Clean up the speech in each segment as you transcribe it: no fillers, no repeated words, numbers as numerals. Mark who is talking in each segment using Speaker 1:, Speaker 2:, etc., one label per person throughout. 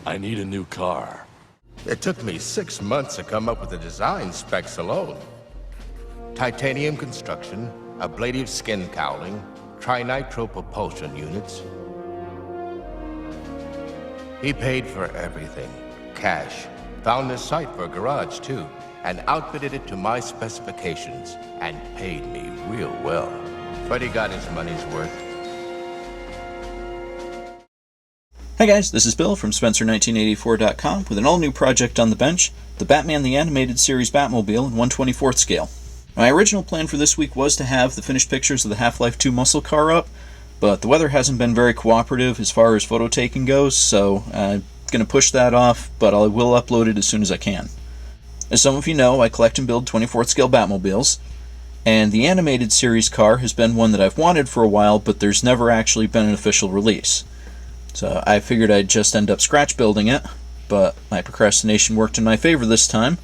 Speaker 1: I need a new car.
Speaker 2: It took me 6 months to come up with the design specs alone. Titanium construction, ablative skin cowling, trinitro propulsion units. He paid for everything. Cash. Found a site for a garage, too, and outfitted it to my specifications, and paid me real well. But he got his money's worth.
Speaker 3: Hi guys, this is Bill from Spencer1984.com with an all-new project on the bench, the Batman the Animated Series Batmobile in 1/24th scale. My original plan for this week was to have the finished pictures of the Half-Life 2 muscle car up, but the weather hasn't been very cooperative as far as photo taking goes, so I'm going to push that off, but I will upload it as soon as I can. As some of you know, I collect and build 24th scale Batmobiles, and the Animated Series car has been one that I've wanted for a while, but there's never actually been an official release. So I figured I'd just end up scratch building it, but my procrastination worked in my favor this time,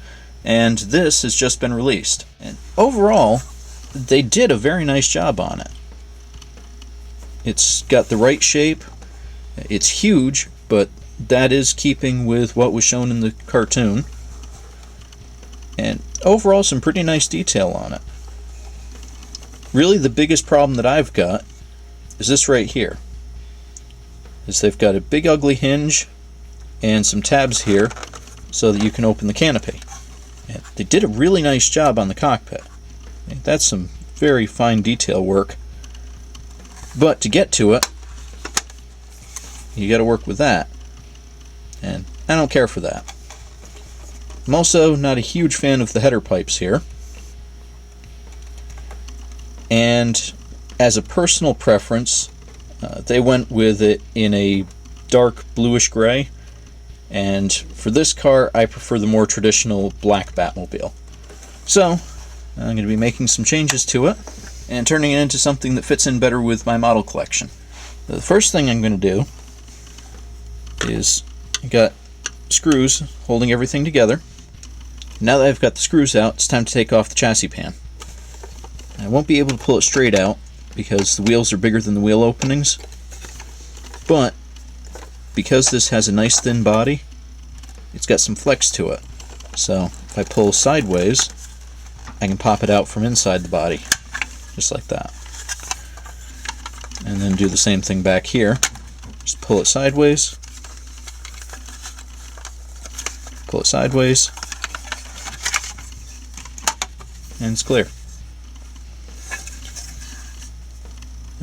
Speaker 3: and this has just been released. And overall, they did a very nice job on it. It's got the right shape, it's huge, but that is keeping with what was shown in the cartoon. And overall, some pretty nice detail on it. Really, the biggest problem that I've got is this right here. They've got a big ugly hinge and some tabs here so that you can open the canopy. And they did a really nice job on the cockpit. That's some very fine detail work. But to get to it, you got to work with that. And I don't care for that. I'm also not a huge fan of the header pipes here. And as a personal preference, they went with it in a dark bluish gray, and for this car I prefer the more traditional black Batmobile. So I'm going to be making some changes to it and turning it into something that fits in better with my model collection. The first thing I'm going to do is I got screws holding everything together. Now that I've got the screws out, it's time to take off the chassis pan. I won't be able to pull it straight out because the wheels are bigger than the wheel openings, but because this has a nice thin body, it's got some flex to it. So if I pull sideways, I can pop it out from inside the body, just like that. And then do the same thing back here. Just pull it sideways, and it's clear.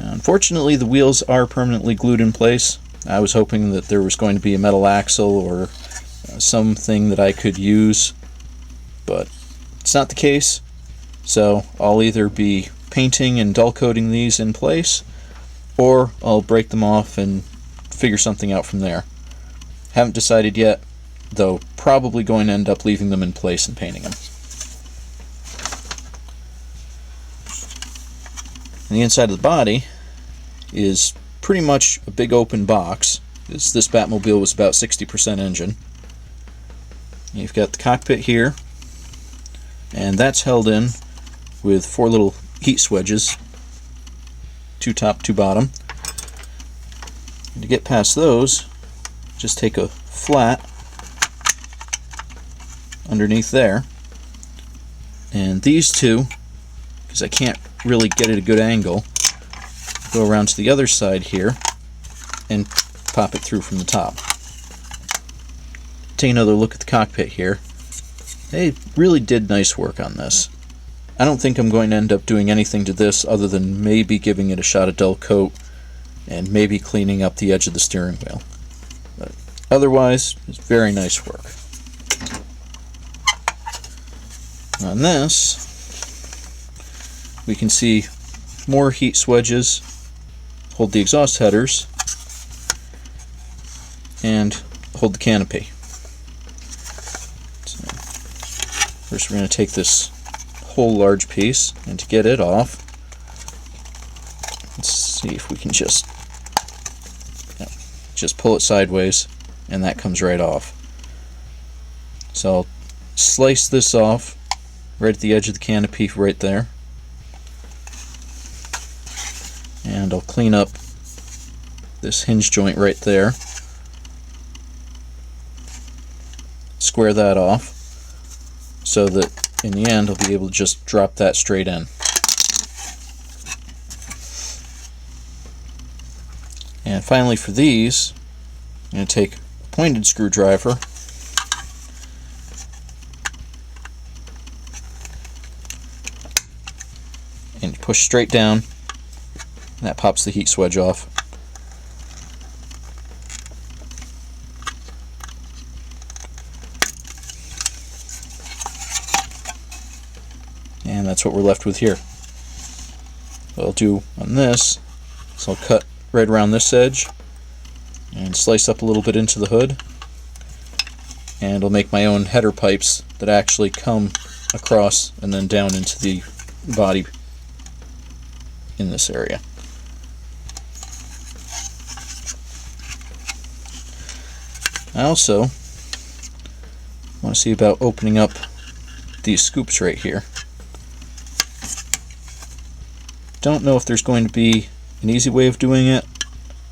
Speaker 3: Unfortunately, the wheels are permanently glued in place. I was hoping that there was going to be a metal axle or something that I could use, but it's not the case. So I'll either be painting and dull coating these in place, or I'll break them off and figure something out from there. Haven't decided yet, though probably going to end up leaving them in place and painting them. And the inside of the body is pretty much a big open box. This Batmobile was about 60% engine. You've got the cockpit here, and that's held in with 4 little heat swedges, 2 top, 2 bottom. And to get past those, just take a flat underneath there, and these two, because I can't really get at a good angle, go around to the other side here and pop it through from the top. Take another look at the cockpit here. They really did nice work on this. I don't think I'm going to end up doing anything to this other than maybe giving it a shot of dull coat and maybe cleaning up the edge of the steering wheel. But otherwise, it's very nice work. On this, we can see more heat swedges hold the exhaust headers and hold the canopy. So first we're going to take this whole large piece, and to get it off, let's see if we can just pull it sideways, and that comes right off. So I'll slice this off right at the edge of the canopy right there. And And I'll clean up this hinge joint right there. Square that off so that in the end I'll be able to just drop that straight in. And finally for these, I'm going to take a pointed screwdriver and push straight down, and that pops the heat swedge off. And that's what we're left with here. What I'll do on this is I'll cut right around this edge and slice up a little bit into the hood, and I'll make my own header pipes that actually come across and then down into the body in this area. I also want to see about opening up these scoops right here. Don't know if there's going to be an easy way of doing it.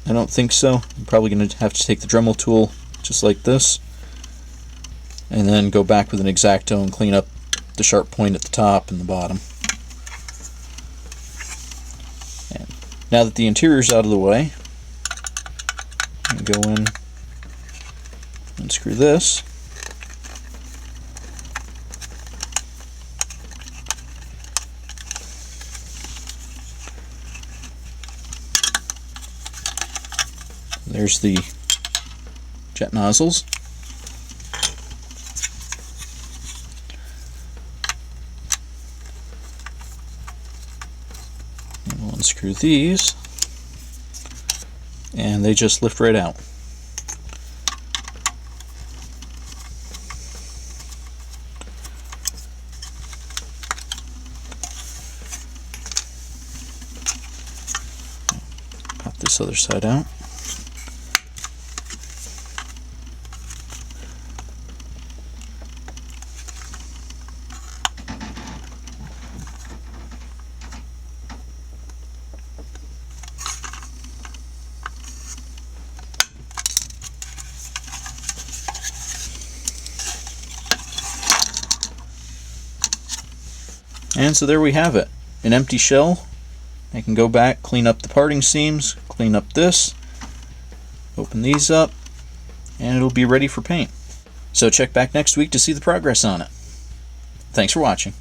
Speaker 3: I don't think so. I'm probably going to have to take the Dremel tool just like this and then go back with an X-Acto and clean up the sharp point at the top and the bottom. And now that the interior's out of the way, I'm going to go in and screw this. There's the jet nozzles. And we'll unscrew these, and they just lift right out. Pop this other side out. And so there we have it, an empty shell. I can go back, clean up the parting seams, clean up this, open these up, and it'll be ready for paint. So check back next week to see the progress on it. Thanks for watching.